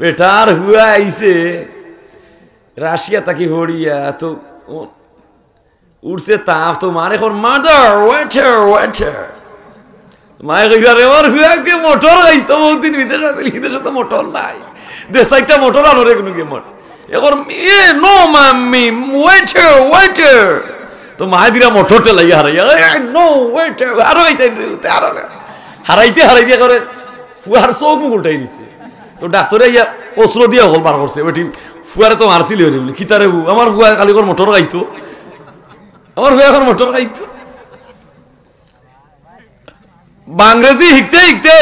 Better হুয়া আইছে Russia তাকে হরিয়া তো উঠছে তাপ তো মারে এখন মাদার ওয়েটার ওয়েটার মায়ে কইরা ওর হুয়াকে মোটর গাইতো বহুদিন বিদেশ আছে বিদেশে তো মোটর নাই দেশাইটা মোটর আনো রে কোনো গেমর এখন এ নো মাম্মি ওয়েটার ওয়েটার তো মায়ে দিরা মোটরটা লাগি হারাইয়া নো ওয়েটার আরো গাইতে আরো হারাইতে হারাইতে করে ফুয়ার চোখ মুখ উল্টাই দিছে তো ডাক্তারে ইয়া অস্ত্র দিয়ে হল বার করছে ওইটি ফুয়ারে তো মারছিল বলে খিতারে আমার ফুয়া কালি করে মোটর গাইতো আমার ফুয়া এখন মোটর গাইতো বাংরেজি শিখতে শিখতে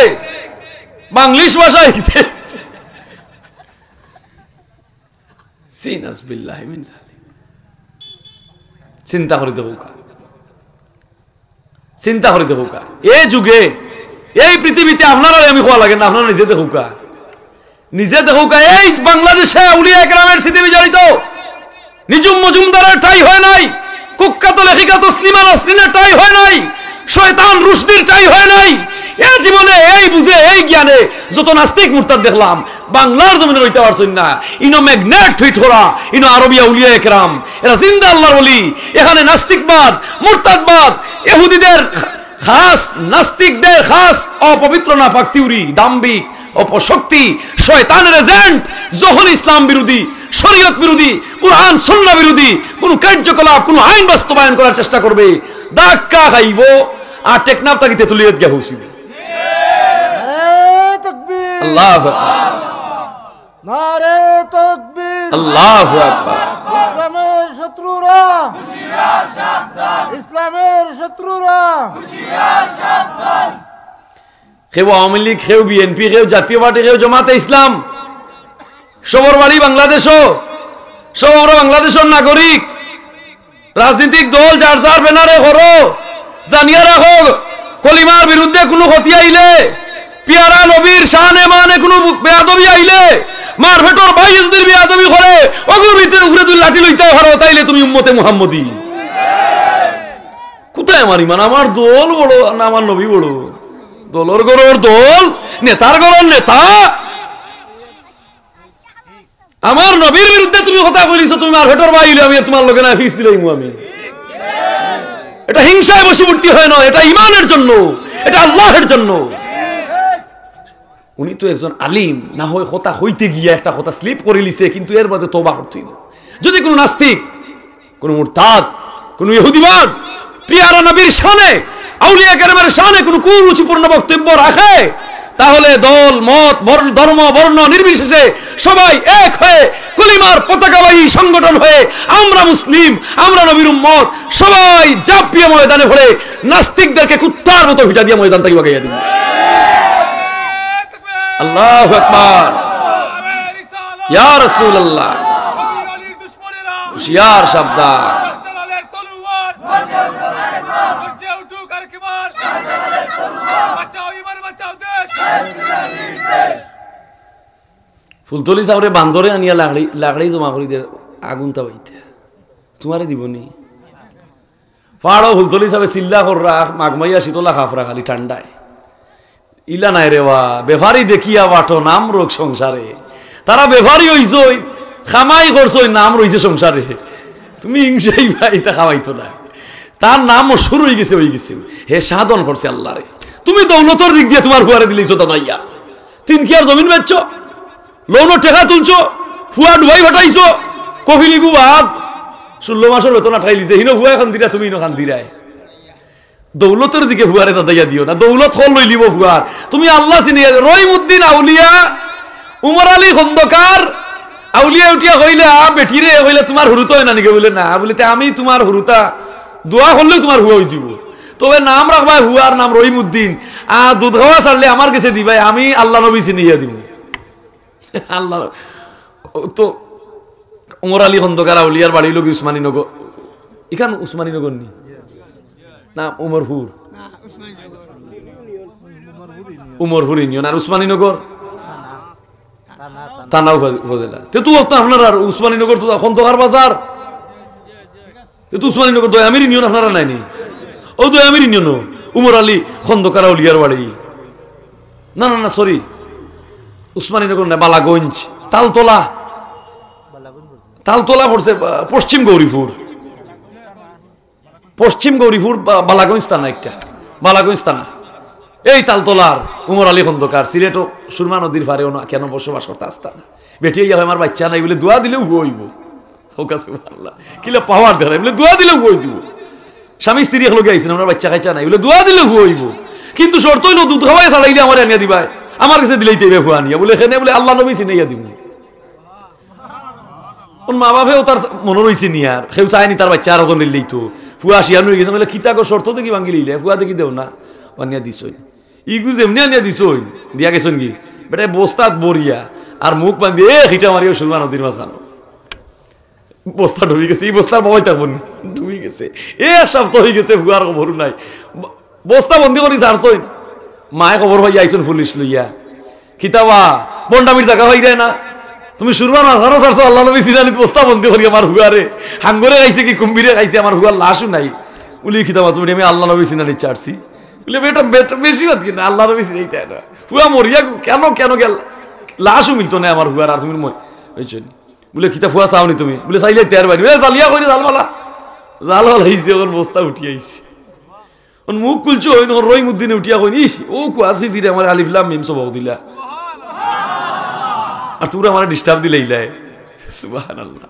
বাংলিশ ভাষা শিখতে চিন্তা করে দেখো চিন্তা করে দেখো এই যুগে এই পৃথিবীতে আপনারা আমি খোয়া লাগে না আপনারা নিজে দেখো নিজে দেখো এই বাংলাদেশে আউলিয়া কেরামের স্মৃতি বিজড়িত নিজুম মজুমদারের ঠাই হয় নাই কুখ্যাত লেখিকা তসলিমা নাসরিনের ঠাই হয় নাই শয়তান রুশদির ঠাই হয় নাই এই জীবনে এই বুঝে এই জ্ঞানে যত নাস্তিক মুরতাদ দেখলাম বাংলার জমিনে রইতে পারছেন না ইনো ম্যাগনেট ফিট করা ইনো আরবিয়া আউলিয়া কেরাম এরা জিন্দা আল্লাহর ওলি এখানে নাস্তিকবাদ মুরতাদবাদ ইহুদিদের খাস নাস্তিকদের খাস অপবিত্র নাপাক তিউরি দাম্ভিক অপশক্তি শয়তানের এজেন্ট যখন ইসলাম বিরোধী শরীয়ত বিরোধী কুরআন সুন্নাহ বিরোধী কোন কার্যকলাপ কোন আইন বাস্তবায়ন করার চেষ্টা করবে ধাক্কা খাইব আর টেকনাফ তাকিতে তুলিয়ে গিয়া হইছিল আল্লাহু আকবার নারে তাকবীর আল্লাহু আকবার ইসলামের শত্রুরা হুঁশিয়ার সাবধান ইসলামের শত্রুরা হুঁশিয়ার সাবধান কেউ আওয়ামী লীগ কেউ বিএনপি কেউ জাতীয় পার্টি কেউ জামাতে ইসলাম সবর বাড়ি বাংলাদেশও সব আমরা বাংলাদেশের নাগরিক রাজনৈতিক দল যার যার ব্যানারে করো জানিয়ে রাখো কলিমার বিরুদ্ধে কোনো ক্ষতি আইলে পিয়ারা নবীর শানে মানে কোনো বেয়াদবি আইলে মারফেটর ভাই যদি বেয়াদবি করে ওগুলোর ভিতরে উপরে তুই লাঠি লইতে পারো তাইলে তুমি উম্মতে মুহাম্মদী কোথায় আমার ইমান আমার দল বড় না আমার নবী বড় দলর গরর দল নেতার গরর নেতা আমার নবীর বিরুদ্ধে তুমি কথা কইছো তুমি মারফেটর ভাই হইলে আমি তোমার লগে না ফিস দিলাইমু আমি এটা হিংসায় বশীভূত হয় না এটা ঈমানের জন্য এটা আল্লাহর জন্য উনি তো একজন আলিম না হয় কথা হইতে গিয়া একটা কথা স্লিপ করে লিছে কিন্তু এর মধ্যে তওবা করতে হইল যদি কোনো নাস্তিক কোনো মুরতাদ কোনো ইহুদিবাদ পিয়ারা নবীর শানে আউলিয়া কেরামের শানে কোনো কুরুচিপূর্ণ বক্তব্য রাখে তাহলে দল মত ধর্ম বর্ণ নির্বিশেষে সবাই এক হয়ে কলিমার পতাকাবাহী সংগঠন হয়ে আমরা মুসলিম আমরা নবীর উম্মত সবাই জাপিয়ে ময়দানে ভরে নাস্তিকদেরকে কুত্তার মতো ভিটা দিয়ে ময়দান থেকে বাগাইয়া দিন আল্লাহু আকবার ইয়া রাসূলুল্লাহ হুশিয়ার সাবধান ফুলতলি সাউরে বান্দরে আনিয়া লাকড়ি জমা করি দে আগুনটা বাইতে তোমারে দিবনি ফাড়ো ফুলতলি সাবে চিল্লা কররা মাগমাইয়া শীতলা খাফরা খালি ঠান্ডায় ইলা নাই রে বা বেফারি দেখিয়া বাটো নাম রোগ সংসারে তারা বেফারি হইছই খামাই করছই নাম রইছে সংসারে তুমি হিংসাই ভাই তা খাওয়াইতো না তার নামও শুরু হয়ে গেছে হে সাধন করছে আল্লাহ রে তুমি দৌলতর দিক দিয়ে তোমার হুয়ারে দিলেইছো দাদাইয়া তিন কি আর জমিন বেচছো লোন টেকা তুলছো ফুয়া ডুবাই ফাটাইছো কফিলি গুবাদ 16 মাসের বেতন আঠাই লিছে হিনো ফুয়া এখন দিরা তুমি হিনো খান দিরায় দৌলতের দিকে ফুয়ারে দাদাইয়া দিও না দৌলত হল লই লিব ফুয়ার তুমি আল্লাহ চিনি রহিমউদ্দিন আউলিয়া উমর আলী খন্দকার আউলিয়া উঠিয়া কইলে বেটিরে কইলে তোমার হুরুতা হয় না নাকি বলে না বলিতে আমি তোমার হুরুতা দোয়া করলেও তোমার হুয়া হয়ে যাব তবে নাম রাখবা হুয়ার নাম রহিমউদ্দিন দুধ খাওয়া ছাড়লে আমার কাছে দিবাই আমি আল্লাহ নবী চিনিয়া দিব আল্লাহ তো উমর আলী খন্দকার আউলিয়ার বাড়ি লোক উসমানীনগর এখান উসমানীনগর নি না উমরপুর ইউনিয়ন আর উসমানীনগর থানা উপজেলা তো আপনার আর উসমানীনগর তো খন্দকার বাজার তো উসমানীনগর দয়ামির ইউনিয়ন আপনারা নাইনি ও দয়ামির ইউনিয়ন উমর আলী খন্দকার আউলিয়ার বাড়ি না না না সরি উসমানীনগর না বালাগঞ্জ, তালতলা, তালতলা পড়ছে পশ্চিম গৌরীপুর, পশ্চিম গৌরীপুর বালাগঞ্জ থানা, একটা বালাগঞ্জ থানা। এই তালতলার উমর আলী খন্দকার সিলেটও সুরমা নদীর পারে কেন বসবাস করতে আসতাম। বেটিয়ে যাবে আমার বাচ্চা নাই বলে দোয়া দিলেও হইব, কিলে পাওয়ার দেয় বলে দোয়া দিলেও হইব। স্বামী স্ত্রী একলগে আইসেন, আমার বাচ্চা খাইচা নাই বলে দোয়া দিলেও হইব, কিন্তু শর্ত হইল দুধ খাওয়াই ছাড়াইলে আমার এনে দিবাই, আমার কাছে দিলেই দেবে হুয়া নিয়া বলে এখানে বলে আল্লাহ নবী চিনাইয়া দিব। মা বাপেও তার মনে রয়েছে নি, আর কেউ চায়নি তার বাচ্চা আর ওজন নিলেই তো ফুয়া শিয়ানো হয়ে গেছে বলে কিতাগো শর্ত দেখি ভাঙি লইলে ফুয়া দেখি দেও না অনিয়া দিস ইগু যেমনি আনিয়া দিস দিয়া গেছেন কি বেটা বস্তাত বরিয়া আর মুখ বান্ধি হিটা মারিও সুলমা নদীর মাছ খানো বস্তা ডুবি গেছে, এই বস্তার বাবাই থাকবো না ডুবি গেছে, এক সপ্তাহ হয়ে গেছে ফুয়ার খবর নাই, বস্তা বন্দি করি ছাড়ছইন। মায়ে খবর হইয়া আইসন পুলিশ লইয়া কিতাবা বন্ডামির জায়গা হয়ে যায় না, তুমি সুরমা মাছ খানো ছাড়ছো, আল্লাহ নবী সিনানি বস্তা বন্দি করি আমার হুয়ারে হাঙ্গরে খাইছে কি কুম্ভীরে খাইছে, আমার হুয়ার লাশও নাই বলি কিতাবা তুমি আমি আল্লাহ নবী সিনানি চাটছি বলে বেটা বেটা বেশি বাদ কিনা আল্লাহ নবী সিনাই তাই না হুয়া মরিয়া কেন কেন গেল লাশও মিলতো না আমার হুয়ার, আর তুমি বুঝছেন বলে কিতা ফুয়া চাওনি তুমি বলে চাইলে তেয়ার বাড়ি জালিয়া করি জালমালা জালমালা আইসে ওর বস্তা উঠি আইসে মুখ খুলছো ওই রহিম উদ্দিনে উঠিয়া কই ইস ও কুয়াশ খেয়েছি রে আমার আলিফলাম মিম সব দিলা আর তোরা আমার ডিস্টার্ব দিলেই সুবহানাল্লাহ।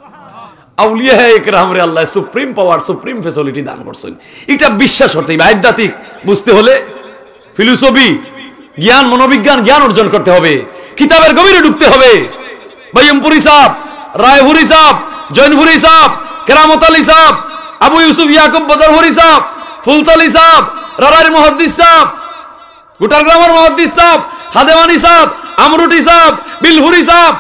আউলিয়া একরাম রে আল্লাহ সুপ্রিম পাওয়ার সুপ্রিম ফ্যাসিলিটি দান করছেন, এটা বিশ্বাস করতে হবে। আধ্যাত্মিক বুঝতে হলে ফিলোসফি জ্ঞান মনোবিজ্ঞান জ্ঞান অর্জন করতে হবে, কিতাবের গভীরে ঢুকতে হবে। বাইয়মপুরি সাহেব, রায়পুরি সাহেব, জৈনপুরি সাহেব, কেরামত আলী সাহেব, আবু ইউসুফ ইয়াকুব বদরপুরি সাহেব, ফুলতলি সাহেব, রারার মুহাদ্দিস সাহেব, গোটার গ্রামের মুহাদ্দিস সাহেব, খাদেমানি সাহেব, আমরুটি সাহেব, বিলহুরি সাহেব,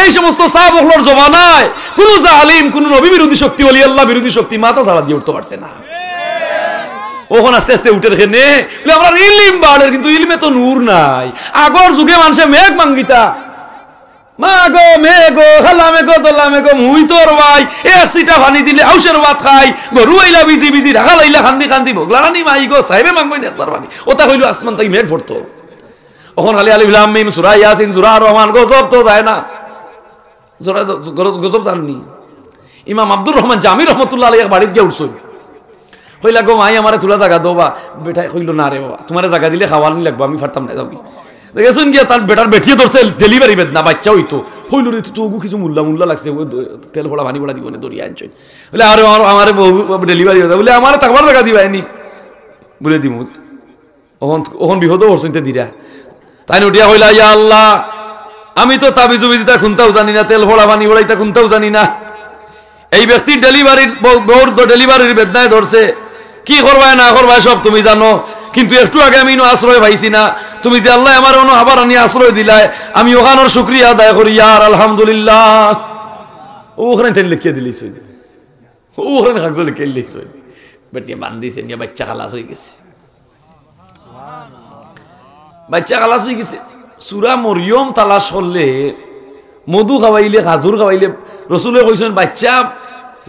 এই সমস্ত সাহাবগুলোর জমানায় কোন জালিম কোন নবী বিরোধী শক্তি ওলি আল্লাহ বিরোধী শক্তি মাথা ছাড়া দিয়ে উঠতে পারছে না। ওখন আস্তে আস্তে উঠে রেখে আমরা ইলিম বাড়ের, কিন্তু ইলমে তো নূর নাই। আগর যুগে মানুষে মেঘ মাঙ্গিতা মা গো মে গো খালা মে গো দোলা মে গো মুই তোর ভাই এক সিটা পানি দিলে আউশের ভাত খাই গরু আইলা বিজি বিজি রাখা লাইলা খান্দি খান্দি বগলানি মাই গো সাহেবে মাঙ্গই না একবার পানি ওটা হইল আসমান থেকে মেঘ পড়তো। ওখন আলী আলিফ লাম মিম সূরা ইয়াসিন সূরা রহমান গজব তো যায় না, গজব জাননি। ইমাম আব্দুর রহমান জামি রহমতুল্লাহ আলাইহি বাড়িতে গিয়ে উঠছই, কইলা গো মাই আমারে তুলা জায়গা দোবা, বেটা কইল না রে বাবা তোমারে জায়গা দিলে খাওয়ানি লাগবে আমি পারতাম না যাবি। দেখেছেন গিয়া তার বেটার বেটিয়ে ধরছে ডেলিভারি বেদ না বাচ্চা হইতো হইল রে তো কিছু মুল্লা মুল্লা লাগছে তেল ফোড়া পানি ফোড়া দিব না দরিয়া আনছেন বলে আরে আমার ডেলিভারি বলে আমার থাকবার জায়গা দিবাইনি বলে দিব। ওখন বিপদও করছেন দিরা তাই উঠিয়া কইলা ইয়া আল্লাহ আমি তো তাবিজু বিদিতা খুনতাও জানি না, তেল ফোড়া পানি ফোড়াইতা খুনতাও জানি না, এই ব্যক্তির ডেলিভারির বউর ডেলিভারির বেদনায় ধরছে, কি করবায় না করবায় সব তুমি জানো, কিন্তু একটু আগে আমি আশ্রয় পাইছি না, তুমি যে আল্লাহ আমার আবার আনি আশ্রয় দিলায় আমি ওখানোর শুকরিয়া আদায় করি ইয়ার আলহামদুলিল্লাহ। ওখানে তেল লিখিয়ে দিলিস ওখানে কাগজ লিখিয়ে দিলিস বেটিয়ে বান্ধিছে নিয়ে বাচ্চা খালাস হয়ে গেছে, বাচ্চা খালাস হয়ে গেছে। সূরা মরিয়ম তালাশ করলে মধু খাওয়াইলে খাজুর খাওয়াইলে রসুলে কইছেন বাচ্চা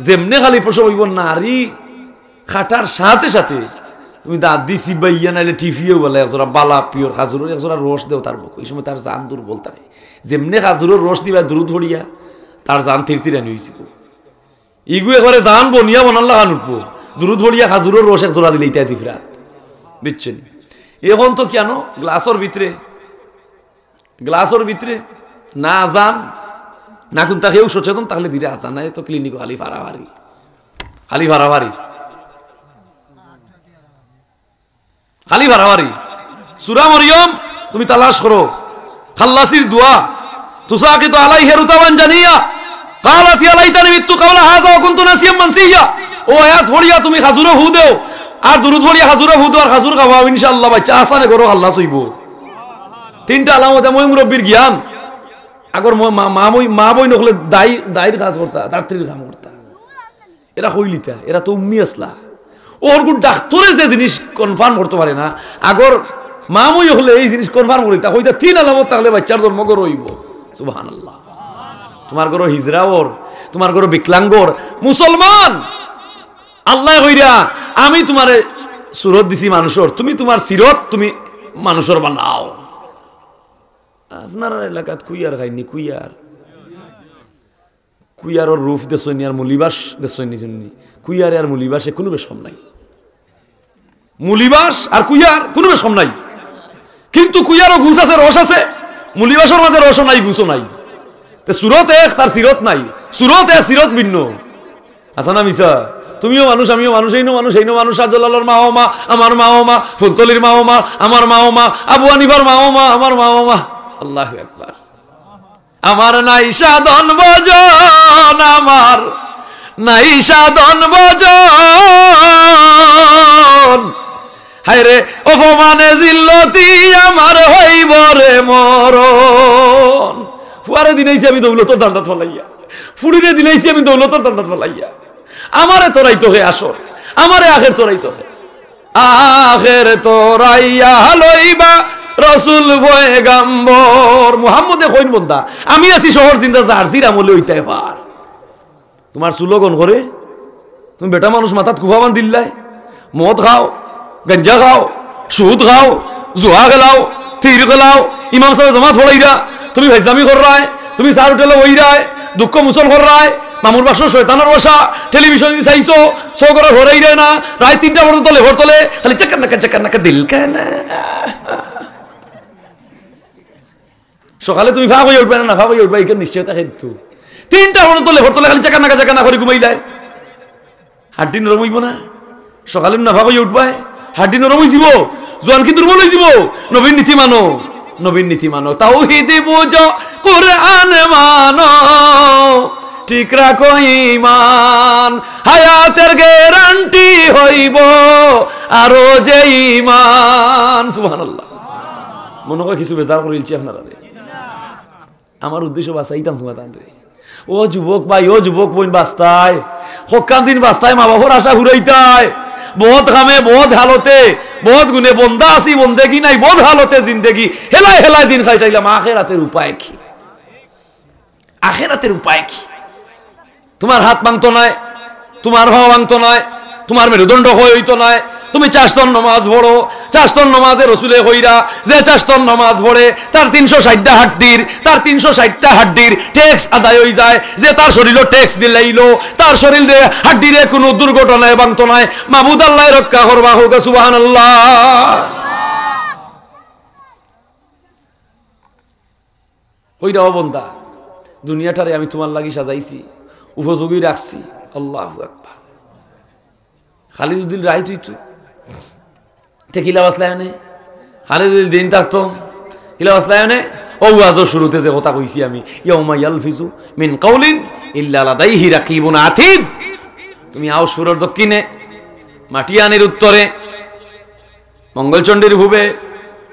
যেমনে খালি প্রসব হইব নারী খাটার সাথে সাথে তুমি দাঁত দি চিবাইয়া নাইলে টিফিও বলে একজোড়া বালা পিওর খাজুরের একজোড়া রস দেও তার বুক, ওই সময় তার জান দুর্বল থাকে, যেমনে খাজুরের রস দিবা দুরুদ ধরিয়া তার জান থিরথিরানি হয়েছিল। ইগু একবারে জান বনিয়া বনাল্লা খান উঠবো দুরুদ ধরিয়া খাজুরের রস একজোড়া দিলে ইতা জিফরাত বুঝছেন। এখন তো কেন গ্লাসের ভিতরে না আজান না কোন তাকেও সচেতন তাহলে ধীরে আজান নাই তো ক্লিনিক খালি ভাড়াভাড়ি খালি ভাড়াভাড়ি খালি ভাড়াভাড়ি। সূরা মরিয়ম তুমি তালাশ করো, খাল্লাসির দোয়া তুসাকিতু আলাইহি রুতাবান জানিয়া ক্বালাত ইয়া লাইতানি মিততু ক্বাবলা হাযা ওয়া কুনতু নাসিয়াম মানসিয়া। ও আয়াত পড়িয়া তুমি খাজুরে হু দেও আর দুরুদ পড়িয়া খাজুরে হু দেও আর খাজুর খাওয়া ইনশাআল্লাহ বাচ্চা আসানে করো খাল্লাস হইব। তিনটা আলামত মই মুরব্বির জ্ঞান। আগর মা বই নকলে দায়ের কাজ করতা দাত্রীর কাম করতা, এরা কইলিতা এরা তো উম্মি আসলা। ওর গুড ডাক্তারে যে জিনিস কনফার্ম করতে পারে না, আগর মা মই হলে এই জিনিস কনফার্ম করিতা হইতা তিন আলামত তাহলে বাচ্চার জন্ম গর হইব। সুবহানাল্লাহ। তোমার গর হিজরাওর, তোমার গর বিকলাঙ্গর মুসলমান আল্লাহ কইরা আমি তোমারে সুরত দিছি মানুষের, তুমি তোমার সিরত তুমি মানুষের বানাও। আপনার এলাকাত কুইয়ার খাইনি কুইয়ারর রূপ দেশনি আর মুলিবাস দেশনি জন্যি কুইয়ার আর মুলিবাসে কোনো বেশম নাই মুলিবাস আর কুইয়ার কোনো বেশম নাই কিন্তু কুইয়ারও ঘুষ আছে রস আছে মুলিবাসের মাঝে রসও নাই ঘুষও নাই সুরত এক তার সিরত নাই সুরত এক সিরত ভিন্ন আচ্ছা না মিসা তুমিও মানুষ আমিও মানুষ এই মানুষ শাহজালালের মাও মা আমার মাও মা ফুলতলির মাও মা আমার মাও মা আবু হানিফার মাও মা আমার মাও মা আল্লাহু আকবার আমার নাই সাধন ভজন আমার নাই সাধন ভজন হায়রে অপমানে জিল্লতি আমার হইব রে মরণ ফুয়ারে দিনাইছি আমি দৌলতর দান্দাত ফলাইয়া ফুড়িরে দিনাইছি আমি দৌলতর দান্দাত ফলাইয়া আমারে তোরাইতো হে আসর আমারে আখের তোরাইতো হে আখের তোরাইয়া লইবা রসুল পয়গাম্বর মুহাম্মদে কইন বন্দা আমি আছি শহর জিন্দা জার্সির আমলে হইতে পার তোমার সুলোগন করে তুমি বেটা মানুষ মাথাত কুফাবান দিল্লাই মদ খাও গঞ্জা খাও সুদ খাও জুয়া খেলাও তীর খেলাও ইমাম সাহেব জমাত ফড়াইরা তুমি ভাইজলামি কর রায় তুমি চার হোটেলে ওই রায় দুঃখ মুসল কর রায় মামুর বাসর শয়তানের বসা টেলিভিশন চাইছো শো করে হরাই রে না রায় 3টা পর্যন্ত লেভর তোলে খালি চাকার নাকা দিল কেন সকালে তুমি ভাব হয়ে উঠবে না ভাব হয়ে উঠবে এখানে নিশ্চয়তা কিন্তু 3টা পর্যন্ত লেভর তোলে খালি চাকার নাকা করে ঘুমাইলাই হাড্ডি নরম হইব না সকালে না ভাব হয়ে উঠবে হাড্ডি নরম হইব জোয়ান কি দুর্বল হইব নবীন নীতি মানো তাওহীদ বুঝো কুরআন মানো ঠিক রাখো ঈমান হায়াতের গ্যারান্টি হইব আরো যে ঈমান সুবহানাল্লাহ মনে হয় কিছু বেজার করিলছি আপনারা আমার উদ্দেশ্য বাঁচাইতাম তোমার তান্ত্রে ও যুবক ভাই ও যুবক বোন বাস্তায় হকান দিন বাস্তায় মা বাবার আশা ঘুরাইতায় বহুত খামে বহুত হালতে বহুত গুনে বন্দা আসি বন্দেগি নাই বহুত হালতে জিন্দেগি হেলাই হেলাই দিন খাইতাইলাম আখেরাতের উপায় কি আখেরাতের উপায় কি তোমার হাত ভাঙতো নয় তোমার ভাও ভাঙতো নয় তোমার মেরুদণ্ড হইতো নয় তুমি 4 তন নামাজ পড়ো 4 তন নামাজে রসুলে হইরা যে 4 তন নামাজ পড়ে তার 360টা হাড্ডির তার 360টা হাড্ডির ট্যাক্স আদায় হয়ে যায় যে তার শরীরে ট্যাক্স দিলাইলো তার শরীরে হাড্ডিরে কোনো দুর্ঘটনায় ভাঙতো নয় মাবুদ আল্লাহ রক্ষা করবা হোক সুবহানাল্লাহ কইরাও বন্দা দুনিয়াটারে আমি তোমার লাগি সাজাইছি উপযোগী রাখছি আল্লাহু আকবার খালি যদি রায় তুই কিলা বাসলায়নে খালি যদি দিন থাকতো কিলা বাসলায়নে ও আজও শুরুতে যে কথা কইছি আমি ইয়াউমা ইয়ালফিজু মিন কাউলিন ইল্লা লাদাইহি রাকিবুন আতীদ তুমি আও সুরের দক্ষিণে মাটিয়ানির উত্তরে মঙ্গলচণ্ডীর ভুবে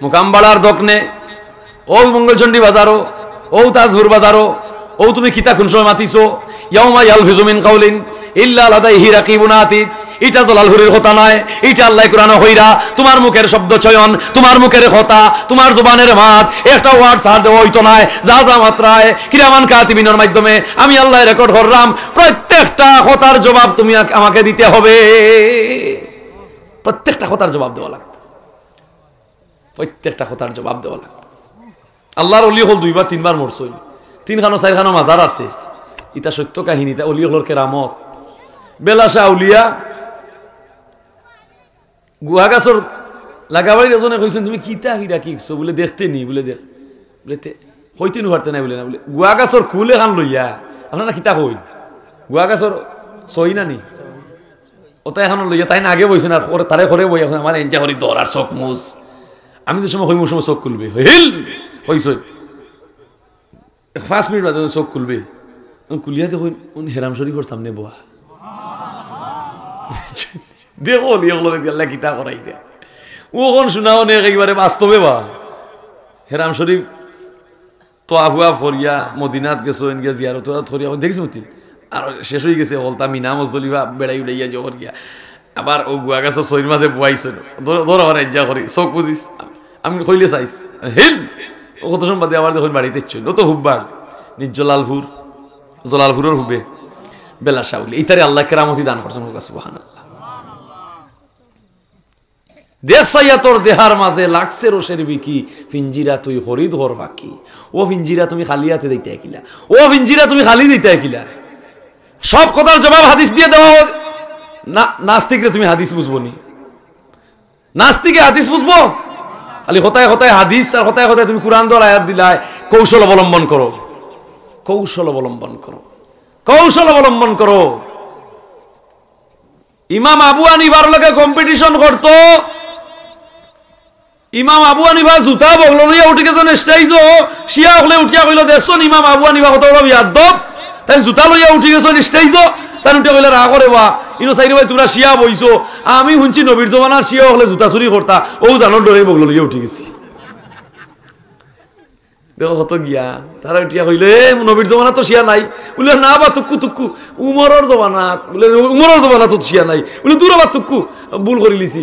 মুকামবাড়ার দক্ষিণে ও মঙ্গলচণ্ডী বাজারো ও তাজপুর বাজারো ও তুমি কিতা কোন সময় মাতিছো ইয়াউমা ইয়ালফিজু মিন কাউলিন ইল্লা লাদাইহি রাকিবুন আতীদ এটা জলালহুরের কথা নয় এটা আল্লাহ কোরআনে হইরা তোমার মুখের শব্দ চয়ন তোমার মুখের কথা তোমার জবানের মাত একটা ওয়ার্ড সার দেওয়া হইতো নয় যা যা মাত্রায় কিরামান কাতিবিনের মাধ্যমে আমি আল্লাহ রেকর্ড করলাম প্রত্যেকটা কথার জবাব তুমি আমাকে দিতে হবে প্রত্যেকটা কথার জবাব দেওয়া লাগবে প্রত্যেকটা কথার জবাব দেওয়া লাগবে আল্লাহর ওলি হল 2বার 3বার মরছই 3খানো 4খানো মাজার আছে এটা সত্য কাহিনী এটা ওলি হলর কেরামত বেলাশা উলিয়া গুহা গাছর লাগাবাড়ির এজনে কইছেন তুমি কিতা হিরা কিছো বলে দেখতে নি বলে দেখ বলে হইতে নুহারতে নাই বলে না বলে গুহা গাছর কুল এখান লইয়া আপনারা কিতা কই গুহা গাছর সই না নি ওটা এখন লইয়া তাই না আগে বইছেন আর ওরে তারে করে বই এখন আমার এনজা করি দর আর চোখ মুজ আমি যে সময় হইমু সময় চোখ খুলবে হিল হইছই 5 মিনিট বাদে চোখ খুলবে কুলিয়া দেখুন উনি হেরাম শরীফের সামনে বহা দেখো লিখলো আল্লাহ কিতা করাই দে ও কোন শোনাও নে একেবারে বাস্তবে বা হেরাম শরীফ তো আফুয়া ফরিয়া মদিনাত গেছো এনগে জিয়ারত থরিয়া দেখিস মতি আর শেষ হয়ে গেছে হলতা মিনা মজলিবা বেড়াই উড়াইয়া যে করিয়া আবার ও গুয়া গাছ ছইর মাঝে বুয়াইছ ধরো হরে যা করি চোখ বুঝিস আমি কইলে চাইস হিল ও কত সময় বাদে আবার দেখুন বাড়িতে চল ও তো হুব্বাগ নিজ জলালপুরের হুবে বেলা শাউলি ইতারে আল্লাহ কেরামতি দান করছেন সুবহানাল্লাহ দেখ চাইয়া তোর দেহার মাঝে লাগছে রোষের বিকি, ফিঞ্জিরা তুই খরিদ হর বাকি। ও ফিঞ্জিরা তুমি খালি হাতে দিতে কিলা, ও ফিঞ্জিরা তুমি খালি দিতে কিলা। সব কথার জবাব হাদিস দিয়ে দেওয়া। নাস্তিকরে তুমি হাদিস বুঝবো নি? নাস্তিকে হাদিস বুঝবো? খালি হতায় হতায় হাদিস আর হতায় হতায় তুমি কুরআন দর আয়াত দিলাই। কৌশল অবলম্বন করো, কৌশল অবলম্বন করো, কৌশল অবলম্বন করো। ইমাম আবু হানিফার লগে কম্পিটিশন করতো। ইমাম আবু হানিফা জুতা বগলো লইয়া উঠে গেছেন স্টেজও, শিয়া হলে উঠিয়া কইল দেখছন ইমাম আবু হানিফা কত বড় বিয়াদব, তাই জুতা লইয়া উঠে গেছেন স্টেজও। তাই উঠে কইলে রাগ করে বা ইনো সাইরে ভাই তোমরা শিয়া বইছো, আমি শুনছি নবীর জমানার শিয়া হলে জুতা চুরি করতা, ও জানোর ডরে বগলো লইয়া উঠে গেছি। দেখো কত জ্ঞান। তারা উঠিয়া কইলে নবীর জমানা তো শিয়া নাই। বলে না বা তুক্কু তুক্কু উমরের জমানা, বলে উমরের জমানা তো শিয়া নাই। বলে দূর আবার তুক্কু ভুল করে লিছি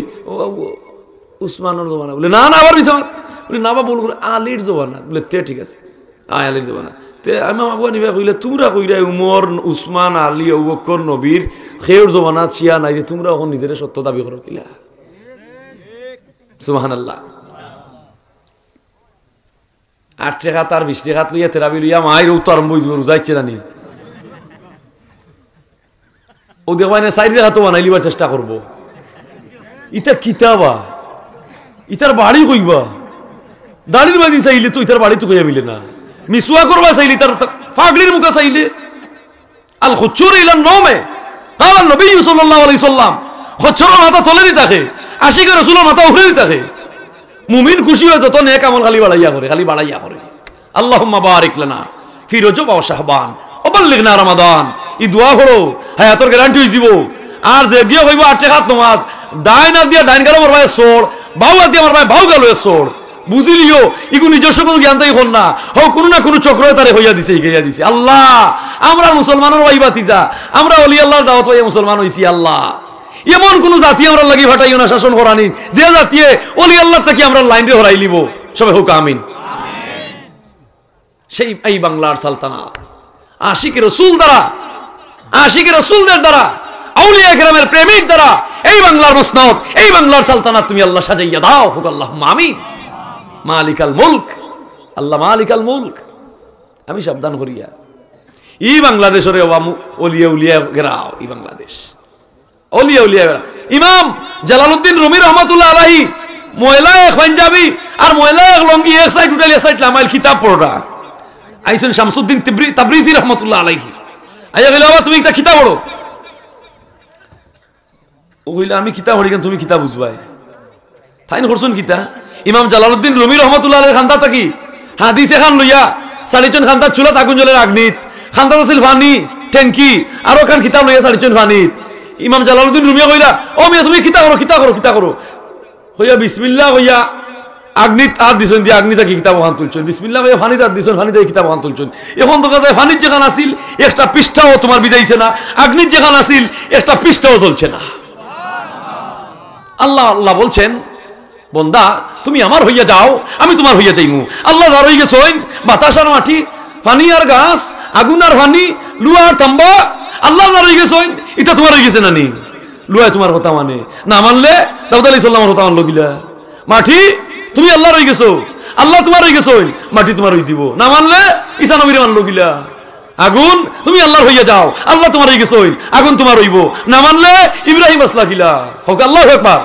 উসমানের জমানা। বলে না না আবার বিছানা, বলে না বা ভুল করে আলীর জমানা। বলে তে ঠিক আছে আলীর জমানা। তে আমি আবু হানিফা কইলে তোমরা কইরা উমর উসমান আলী আবু বকর নবীর খেউর জমানা শিয়া নাই যে তোমরা এখন নিজের সত্য দাবি করো কিলা? সুবহানাল্লাহ। 8 টাকা তার 20 টাকা লইয়া তেরাবি লইয়া মায়ের উত্তর আরম্ভ হইব, যাইছে না নি? ও দেখবাই না 4 টাকা তো বানাই লিবার চেষ্টা করবো। ইটা কিতাবা, ইটার বাড়ি কইবা, দাড়ির বাড়ি চাইলে তো ইটার বাড়ি তো কইয়া মিলে না। মিসওয়া করবা চাইলে তার পাগলির মুখে চাইলে। আল খুচুর ইলান নমে কাল নবী সাল্লাল্লাহু আলাইহি সাল্লাম, খুচুরের মাথা তলে থাকে, আশিকের রাসূলের মাথা উপরে থাকে। মুমিন খুশি হয়ে যত নেক আমল খালি বাড়াইয়া করে, খালি বাড়াইয়া করে। আল্লাহুম্মা বারিক লানা ফি রজব ওয়া শাহবান ওয়া বাল্লিগনা রমাদান। ই দোয়া করো, হায়াতর গ্যারান্টি হই যাব। আর যে গিয়ে হইব 8 টাকা নামাজ, ডাইন হাত দিয়া ডাইন গালো মারবা সোর, বাউ হাত দিয়া মারবা বাউ গালো সোর। বুঝিলিও ইগু নিজস্ব কোনো জ্ঞান তাই হল না, হো কোনো না কোনো চক্র তারে হইয়া দিছে, গিয়া দিছে। আল্লাহ আমরা মুসলমানের ওই বাতিজা, আমরা ওলি আল্লাহর দাওয়াত হইয়া মুসলমান হইছি। আল্লাহ এমন কোন জাতি আমরা লাগি ফাটাইও না শাসন করানি, যে জাতিয়ে ওলি আল্লাহ থেকে আমরা লাইন দিয়ে হরাই লিব। সবাই হোক আমিন। সেই এই বাংলার সালতানাত আশিকের রাসূল দ্বারা, আশিকের রাসূলদের দ্বারা, আউলিয়া কেরামের প্রেমিক দ্বারা এই বাংলার মসনদ, এই বাংলার সালতানাত তুমি আল্লাহ সাজাইয়া দাও। হোক আল্লাহুম্মা আমিন। মালিকাল মুলক, আল্লাহ মালিকাল মুলক। আমি সাবধান করিয়া ই বাংলাদেশের ওলিয়া উলিয়া গেরাও, ই বাংলাদেশ ওলিয়া উলিয়া গেরা। ইমাম জালালউদ্দিন রুমি রহমাতুল্লাহ আলাইহি মহিলা এক পাঞ্জাবি আর মহিলা এক লঙ্গি এক সাইড উঠালি এক সাইড লামাইল কিতাব পড়া আইসুন শামসুদ্দিন তাবরিজি রহমাতুল্লাহ আলাইহি। আইয়া গেল আবার তুমি একটা কিতাব পড়ো। ও কইলা আমি কিতাব পড়ি কেন, তুমি কিতাব বুঝবাই তাই না করছুন কিতা। ইমাম জালালউদ্দিন রুমি রহমাতুল্লাহ আলাইহি খান্তা থাকি হাদিস এখান লইয়া সাড়িজন খান্তা চুলাত আগুন জ্বলের আগ্নিত, খান্তা আছিল ফানি ট্যাঙ্কি আর ওখান কিতাব লইয়া সাড়িজন ফানিত। ইমাম জালালউদ্দিন রুমিয়া কইলা ও মিয়া তুমি কিতা করো, কিতা করো, কিতা করো। কইয়া বিসমিল্লাহ কইয়া আগ্নিত আর দিছেন দিয়ে আগ্নি থেকে কিতাব ওখান তুলছেন, বিসমিল্লাহ কইয়া ফানিত আর দিছেন, ফানি থেকে কিতাব ওখান তুলছেন। এখন তো কাছে ফানিত যেখান আসিল একটা পৃষ্ঠাও তোমার বিজাইছে না, আগ্নিত যেখান আসিল একটা পৃষ্ঠাও চলছে না। আল্লাহ আল্লাহ বলছেন বন্দা তুমি আমার হইয়া যাও, আমি তোমার হইয়া যাইমু। আল্লাহ যার হয়ে গেছেন বাতাস আর মাটি, পানি আর গাছ, আগুন আর পানি, লুয়া আর তাম্বা। আল্লাহ যার হয়ে গেছেন এটা তোমার হয়ে গেছে না নি? লুয়ায় তোমার কথা মানে না, মানলে দাউদ আলাইহিস সালামের কথা মানলো গিলা। মাটি তুমি আল্লাহর হয়ে গেছো, আল্লাহ তোমার হয়ে গেছেন, মাটি তোমার হয়ে যাব। না মানলে ঈসা নবীর মানলো গিলা। আগুন তুমি আল্লাহর হইয়া যাও, আল্লাহ তোমার হয়ে গেছেন, আগুন তোমার হইব। না মানলে ইব্রাহিম আসলা গিলা। হোক আল্লাহু আকবার।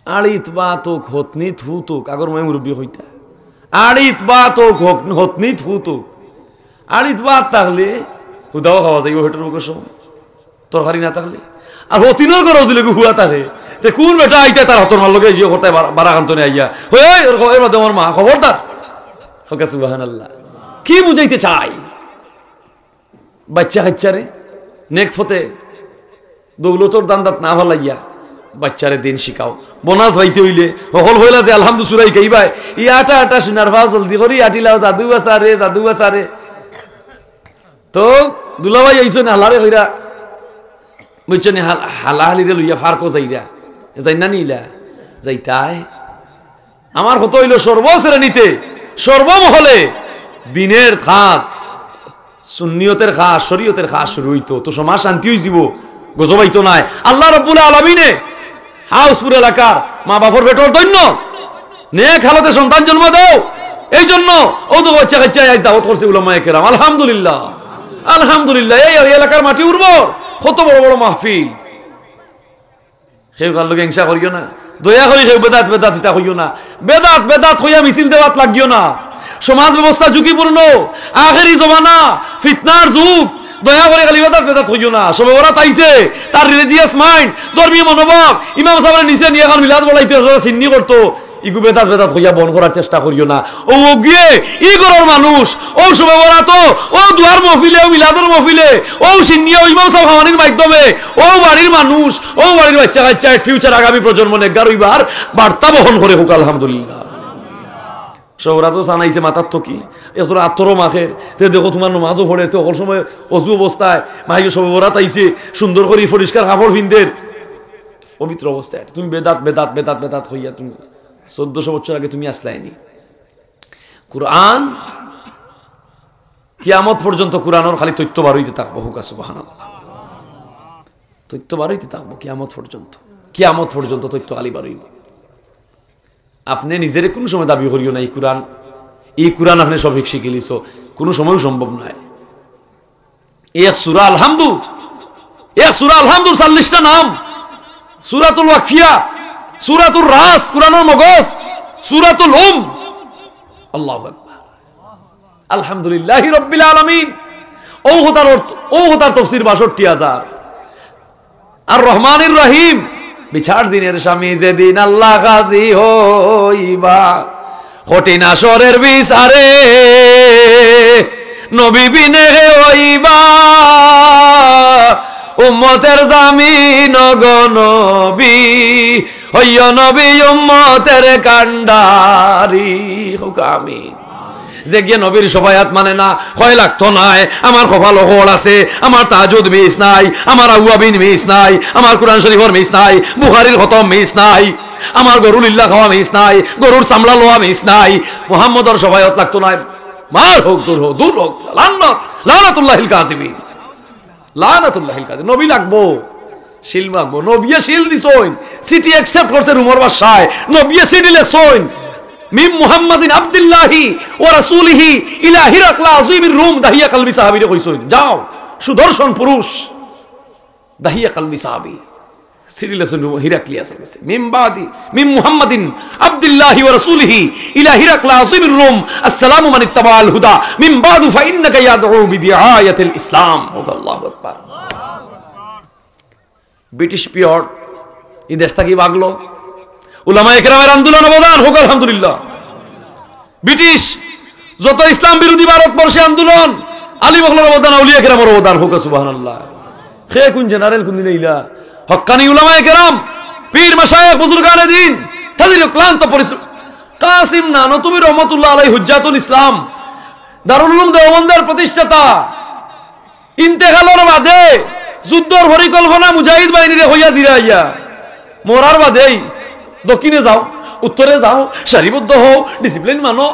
আড়িত বা তোক হতনি থুতুক আগর মই মুরব্বী হইতা। আড়িত বা তোক হতনি থুতুক, আড়িত বা থাকলে হুদাও খাওয়া যাইব হেঁটে রোগের সময়, তরকারি না থাকলে। আর হতিনোর ঘর দিলে হুয়া থাকে তে কোন বেটা আইতা তার হতর মার লগে যে করতে বারা কান্তনে আইয়া হয়ে আমার মা খবরদার। হোক সুবহানাল্লাহ। কি বুঝাইতে চাই বাচ্চা কাচ্চারে নেক ফতে দৌলতর দান্দাত না ভালাইয়া বাচ্চারে দিন শিখাও। বোনাস পাইতে হইলে সকল হইলা যে আলহামদুলিল্লাহ কইবাই ই আটা আটা সোনার ভাও জলদি করি আটিলাও জাদু বাসারে, জাদু বাসারে। তো দুলাভাই আইসো না হালারে কইরা বুঝছো নি, হালাহালিরে লইয়া ফারকো যাইরা যাই না নিলা যাইতাই। আমার কত হইল সর্বশ্রেণীতে সর্বমহলে দিনের খাস সুন্নিয়তের খাস শরীয়তের খাস শুরু হইতো, তো সমাজ শান্তি হয়ে যাব। গজবাইতো নাই আল্লাহ রাব্বুল আলামিনে হাউসপুর এলাকার মা বাবার পেটর দৈন্য নেক হালতে সন্তান জন্ম দাও এই জন্য ও তো বাচ্চা কাচ্চা আজ দাওয়াত করছে উলামায়ে কেরাম আলহামদুলিল্লাহ আলহামদুলিল্লাহ এই এলাকার মাটি উর্বর কত বড় বড় মাহফিল সেই কার লোক হিংসা করিও না দয়া করে কেউ বেদাত বেদাত ইতা হইও না বেদাত বেদাত হইয়া মিছিল দেওয়াত লাগিও না সমাজ ব্যবস্থা ঝুঁকিপূর্ণ আখেরি জমানা ফিতনার যুগ দয়া করে খালি বেদাত বেদাত হইও না সবে ওরা চাইছে তার রিলিজিয়াস মাইন্ড ধর্মীয় মনোভাব ইমাম সাহেবের নিচে নিয়ে এখন মিলাদ বলাইতে সিন্নি করতো ইগু বেদাত বেদাত হইয়া বন করার চেষ্টা করিও না ও গিয়ে ই ঘরের মানুষ ও সবে ওরা তো ও দুয়ার মহফিলে ও মিলাদের মহফিলে ও সিন্নিয়া ইমাম সাহেব হাওয়ানির মাধ্যমে ও বাড়ির মানুষ ও বাড়ির বাচ্চা কাচ্চা ফিউচার আগামী প্রজন্ম নেগারইবার বার্তা বহন করে হোক আলহামদুলিল্লাহ সবরা তো জানাইছে মাতার তো কি এতটা আত্মরও মাখের তে দেখো তোমার নমাজও পড়ে তো সকল সময় অজু অবস্থায় মাইকে সবে ওরা তাইছে সুন্দর করে পরিষ্কার কাপড় ভিনদের পবিত্র অবস্থায় তুমি বেদাত বেদাত বেদাত বেদাত হইয়া তুমি 1400 বছর আগে তুমি আসলাইনি কুরআন কিয়ামত পর্যন্ত কুরআনের খালি তথ্য বারইতে থাকবো হুকা সুবহানাল্লাহ তথ্য বারইতে থাকবো কিয়ামত পর্যন্ত তথ্য খালি বারইব আপনি নিজের কোন সময় দাবি করিও না এই কুরআন আপনি সব শিখে লিছো কোনো সময় সম্ভব নয় এক সূরা আলহামদু 40টা নাম সূরাতুল ওয়াকিয়া সূরাতুর রাস কুরআনের মগজ সূরাতুল আল্লাহু আকবার আলহামদুলিল্লাহি রাব্বিল আলামিন ও হতার তাফসীর 62000 আর রহমানির রহিম বিচার দিনের স্বামী যেদিন আল্লাহ গাজী হইবা কঠিন আসরের বিচারে নবী বিনে হইবা উম্মতের জামিন গো নবী হইয়া নবী উম্মতের কান্ডারি হোক আমিন যে গিয়ে নবীর সফায়াত মানে না হয় লাগতো নাই আমার কপাল হল আছে আমার তাহাজ্জুদ মিস নাই আমার আউয়াবিন মিস নাই আমার কুরআন শরীফের মিস নাই বুখারীর খতম মিস নাই আমার গরুর লিল্লাহ খাওয়া মিস নাই গরুর চামড়া লোয়া মিস নাই মুহাম্মদর সফায়াত লাগতো নাই মার হোক দূর হোক লানাতুল্লাহিল কাযিবিন লানাতুল্লাহিল কাযিবিন নবী লাগবো শিল মাগবো নবিয়ে শিল দিছইন সিটি অ্যাকসেপ্ট করছে রুমর বাসায় নবিয়ে সিটি লেছইন মিম মুহাম্মাদিন আব্দুল্লাহি ওয়া রাসূলিহি ইলা হিরাকলা আযীমির রুম দাহিয়া কলবি সাহাবীরে কইছইন যাও সুদর্শন পুরুষ দাহিয়া কলবি সাহাবী সিরিলেসন হিরাক্লিয়াস মিম মুহাম্মাদিন আব্দুল্লাহি ওয়া রাসূলিহি ইলা হিরাকলা আযীমির রুম আসসালামু মান ইত্তাবাআল হুদা মিন বাদু ফা ইন্নাকা ইয়াদউ বিদিআয়াতিল ইসলাম আল্লাহু আকবার ব্রিটিশ পিরিয়ড এই দেশটা কি ভাগলো উলামায়ে কেরামের আন্দোলন অবদান হোক আলহামদুলিল্লাহ ব্রিটিশ যত ইসলাম বিরোধী ভারতবর্ষে আন্দোলন আলী মোগলের অবদান আউলিয়া কেরামের অবদান হোক সুবহানাল্লাহ খে কোন জেনারেল কোন দিন ইলা হক্কানি উলামায়ে কেরাম পীর মাশায়েখ বুজুর্গানে দিন তাদের ক্লান্ত পরিশ্রম কাসিম নানতুবি রহমাতুল্লাহ আলাইহি হুজ্জাতুল ইসলাম দারুল উলুম দেওবন্দের প্রতিষ্ঠাতা ইন্তেকালের বাদে যুদ্ধর পরিকল্পনা মুজাহিদ বাহিনীরে হইয়া দিরাইয়া মরার বাদেই দক্ষিণে যাও উত্তরে যাও সারিবদ্ধ হও ডিসিপ্লিন মানো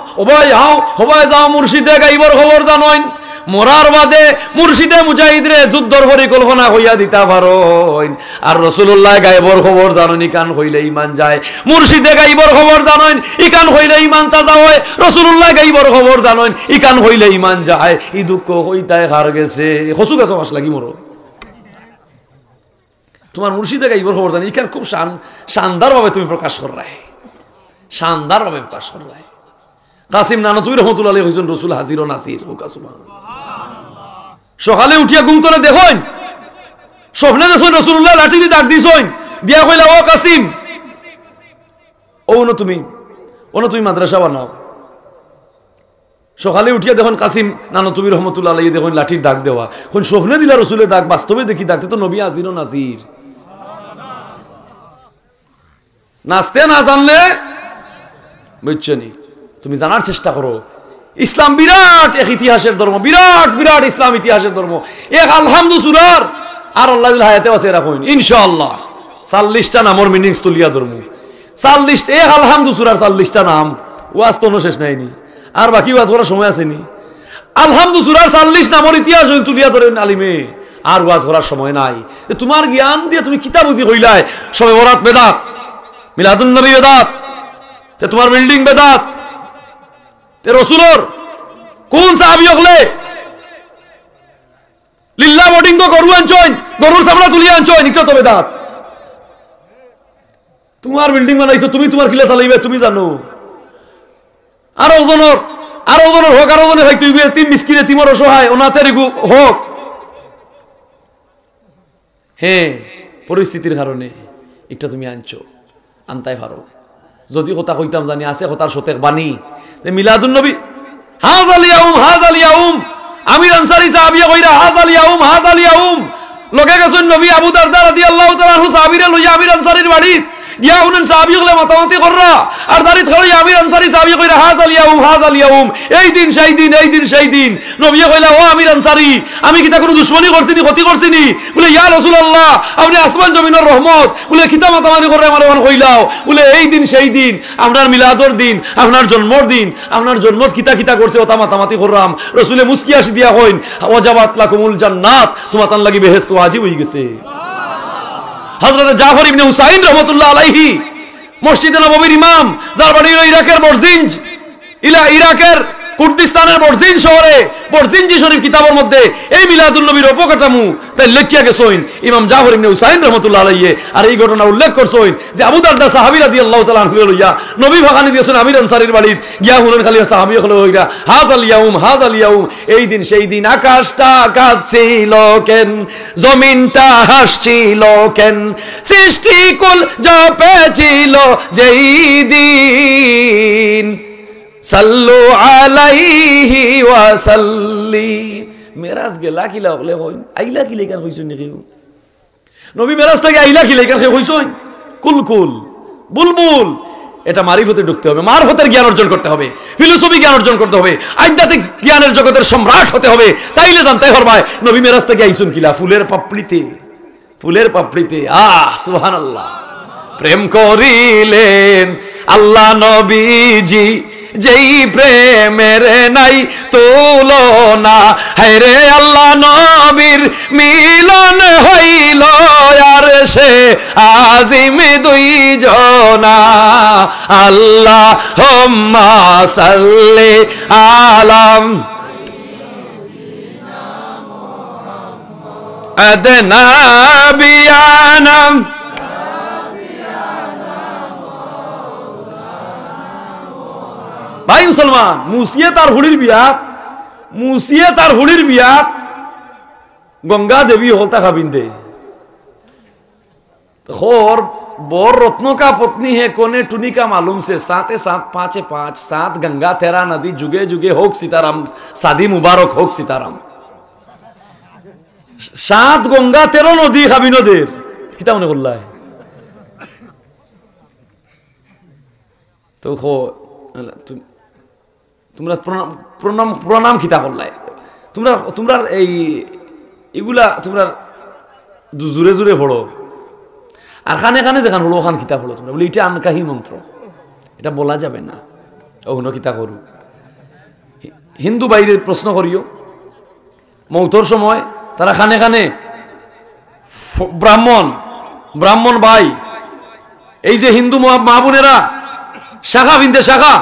হবাই যাও মুর্শিদে গাইবর খবর জানইন মরার বাদে মুর্শিদে মুজাহিদরে যুদ্ধর পরিকল্পনা হইয়া দিতা পারইন আর রাসূলুল্লাহ গাইবর খবর জানইন ইকান হইলে ঈমান যায় মুর্শিদে গাইবর খবর জানইন ইকান হইলে ঈমান তাজা হয় রাসূলুল্লাহ গাইবর খবর জানইন ইকান হইলে ঈমান যায় ই দুঃখ হইতায় হার গেছে হসু গেছে মাস লাগি মরো তোমার মুর্শিদে গাইবর খবর জানি ইখান খুব শানদার ভাবে তুমি প্রকাশ কর রায় শানদার ভাবে প্রকাশ কর রায় কাসিম নানতুবি রহমাতুল্লাহ আলাইহি হইছেন রাসূল হাজির ও নাসির হোক সুবহানাল্লাহ সকালে উঠিয়া ঘুম করে দেখুন স্বপ্নে দেখুন রাসূলুল্লাহ লাঠি দিয়ে ডাক দিছইন দিয়া কইলা ও কাসিম ও না তুমি মাদ্রাসা বানাও সকালে উঠিয়া দেখুন কাসিম নানতুবি রহমাতুল্লাহ আলাইহি দেখুন লাঠির দাগ দেওয়া কোন স্বপ্নে দিলা রাসূলের দাগ বাস্তবে দেখি দাগতে তো নবী হাজির ও নাসির নাচতে না জানলে বুঝছনি তুমি জানার চেষ্টা করো ইসলাম বিরাট এক ইতিহাসের ধর্ম বিরাট বিরাট ইসলাম ইতিহাসের ধর্ম এক আলহামদু সূরার আর আল্লাহর হায়াতে আছে রাখুন ইনশাআল্লাহ 40টা নামের মিনিংস তুলিয়া ধর্ম 40 এক আলহামদু সূরার 40টা নাম ওয়াজ তো শেষ নাইনি আর বাকি ওয়াজ করার সময় আসেনি আলহামদু সূরার 40 নামের ইতিহাস তুলিয়া ধরেন আলিমে আর ওয়াজ করার সময় নাই। তোমার জ্ঞান দিয়ে তুমি কিতা বুঝি হইলাই সবে বরাত বেদাত, মিলাদুন নবী বেদাত, তোমার বিল্ডিং বেদাত, রসুলর কোন সাহাবী হলে লিল্লাহ বোর্ডিং তো গরু আনছই, গরুর চামড়া তুলিয়া আনছই, নিশ্চ তো বেদাত। তোমার বিল্ডিং বানাইছো তুমি, তোমার কিলা চালাইবে তুমি জানো। আর ওজনের হোক, আর ওজনে ভাই তুই তিন মিসকিনে তিমর অসহায় ওনাতের হোক। হ্যাঁ, পরিস্থিতির কারণে এটা তুমি আনছো, আনতাই পারো। যদি কথা কইতাম জানি আছে কথার সতেক বাণী মিলাদুন নবী হাযাল ইয়াউম আমির আনসারী সাহাবিয়া কইরা হাযাল ইয়াউম লগে গেছেন নবী আবু দারদা রাদিয়াল্লাহু তাআলা আনহু সাহাবীরে লইয়া আমির আনসারীর বাড়ি গিয়া উনান সাহাবী হলে মাতামাতি কররা আর দাঁড়িয়ে খালি আমির আনসারী সাহাবী কইরা হাযাল ইয়াউম এই দিন সেই দিন নবী কইলা ও আমির আনসারী আমি কি তা কোনো দুশমনী করছিনি, ক্ষতি করছিনি? বলে ইয়া রাসূলুল্লাহ আপনি আসমান জমিনের রহমত, বলে কিতা মাতামাতি করে আমার মান কইলাও? বলে এই দিন সেই দিন আপনার মিলাদর দিন, আপনার জন্মর দিন, আপনার জন্মত কিতা করছে ওটা মাতামাতি করলাম। রাসূলে মুস্কি আসি দিয়া কইন ওয়াজাবাত লাকুমুল জান্নাত, তোমার তান লাগি বেহেশত ওয়াজিব হই গেছে। হযরত জাফর ইবনে হুসাইন রাহমাতুল্লাহ আলাইহি মসজিদে নববীর ইমাম, যার বাড়ি ইরাকের বরজিঞ্জ, ইরাকের কুর্দিস্তানের বরজিঞ্জ শহরে বরজিঞ্জি শরীফ কিতাবের মধ্যে এই মিলাদুন নবীর অপকাঠামো তাই লেখিয়া গেছেন ইমাম জাফর ইবনে হুসাইন রাহমাতুল্লাহ আলাইহি। আর এই ঘটনা উল্লেখ করছেন যে আবু দারদা সাহাবী রাদিয়াল্লাহু তাআলা আনহু লইয়া নবী ভাগানি দিয়েছেন আমির আনসারীর বাড়িত গিয়া হুনন খালি সাহাবী হলো হইরা হাযাল ইয়াউম এই দিন সেই দিন আকাশটা কাঁদছিল কেন, জমিনটা হাসছিল কেন, সৃষ্টিকুল জপেছিল যেই দিন সাল্লু আলাইহি ওয়া সাল্লিম। মেরাজ গেলা কিলা হলে কই আইলা কি লেখান কইছেন নাকি নবী মেরাজ থেকে আইলা কি লেখান কইছেন কুলকুল বুলবুল। এটা মারিফতে ঢুকতে হবে, মারফতের জ্ঞান অর্জন করতে হবে, ফিলোসফি জ্ঞান অর্জন করতে হবে, আধ্যাত্মিক জ্ঞানের জগতের সম্রাট হতে হবে। তাইলে জানতে পারবাই নবী মেরাজ থেকে আইছেন কিলা ফুলের পাপড়িতে। সুবহানাল্লাহ। প্রেম করিলেন আল্লাহ নবীজি যেই প্রেমের নাই তুলনা, হায়রে আল্লাহ নবীর মিলন হইল আর সে আজিম দুই জনা। আল্লাহুম্মা সাল্লি আলাম আদনা বিয়ানাম ভাই মুসলমান। মুসিয়ে তার হুড়ির বিয়াত গঙ্গা দেবী হলতা খাবিন্দে खोर बोर रत्नों का पत्नी है कोने टुनी का मालूम से 7 7 गंगा तेरा नदी जुगे जुगे होक सीताराम, शादी मुबारक होक सीताराम। 7 गंगा 13 नदी খাবিনদের কিতা মনে করলাই তো তোমরা প্রণাম খিতা করলাই তোমরা এই এগুলা তোমরা জোরে জোরে পড়ো আর খানে খানে যেখান হলো ওখান খিতা পড়ো তোমরা বলি এটা আনকাহি মন্ত্র, এটা বলা যাবে না। অন্য খিতা করু হিন্দু বাইরে প্রশ্ন করিও মৌতর সময় তারা খানে খানে ব্রাহ্মণ ভাই এই যে হিন্দু মা বোনেরা শাখা বিন্দে শাখা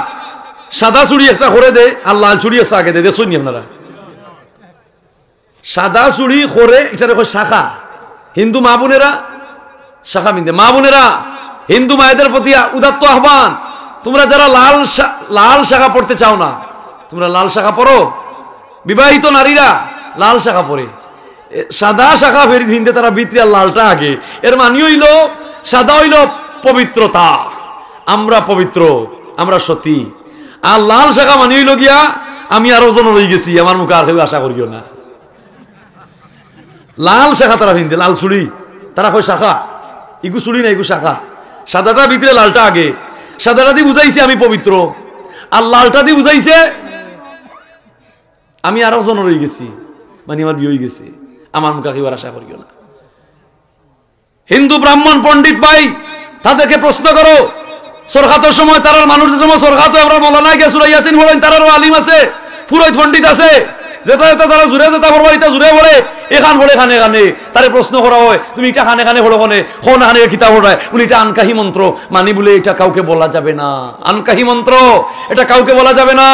সাদা চুড়ি একটা করে দে আর লাল চুড়ি একটা আগে দে শুনি আপনারা সাদা চুড়ি করে এটা দেখো শাখা হিন্দু মা বোনেরা শাখা বিন্দে মা বোনেরা হিন্দু মায়েদের প্রতি উদাত্ত আহ্বান, তোমরা যারা লাল শাখা পড়তে চাও না তোমরা লাল শাখা পড়ো, বিবাহিত নারীরা লাল শাখা পরে সাদা শাখা ফেরি হিন্দে তারা ভিতরে আর লালটা আগে। এর মানে হইল সাদা হইল পবিত্রতা, আমরা পবিত্র আমরা সতী, আর লাল শাখা মানে হইল গিয়া আমি আরো জন রয়ে গেছি আমার মুখে আর কেউ আশা করিও না। লাল শাখা তারা ভিন্দে লাল চুড়ি তারা কয় শাখা ইগু চুড়ি না ইগু শাখা, সাদাটা ভিতরে লালটা আগে, সাদাটা দিয়ে বুঝাইছে আমি পবিত্র আর লালটা দিয়ে বুঝাইছে আমি আরো জন রয়ে গেছি মানে আমার বিয়ে হয়ে গেছে আমার মুখে কেউ আশা করিও না। হিন্দু ব্রাহ্মণ পণ্ডিত ভাই তাদেরকে প্রশ্ন করো সরকাতের সময় তারার মানুষের সময় সরকাত আমরা মৌলানা গিয়া সুরাই ইয়াসিন পড়েন তারারও আলিম আছে ফুরৈত পণ্ডিত আছে যেটা যেটা তারা জুড়ে যেটা পড়বো এটা জুড়ে পড়ে এখান পড়ে খানে খানে তারে প্রশ্ন করা হয় তুমি এটা খানে খানে পড়ো কোনে খন খানে কিতাব পড়ায় বলে এটা আনকাহি মন্ত্র মানি বলে এটা কাউকে বলা যাবে না, আনকাহি মন্ত্র এটা কাউকে বলা যাবে না।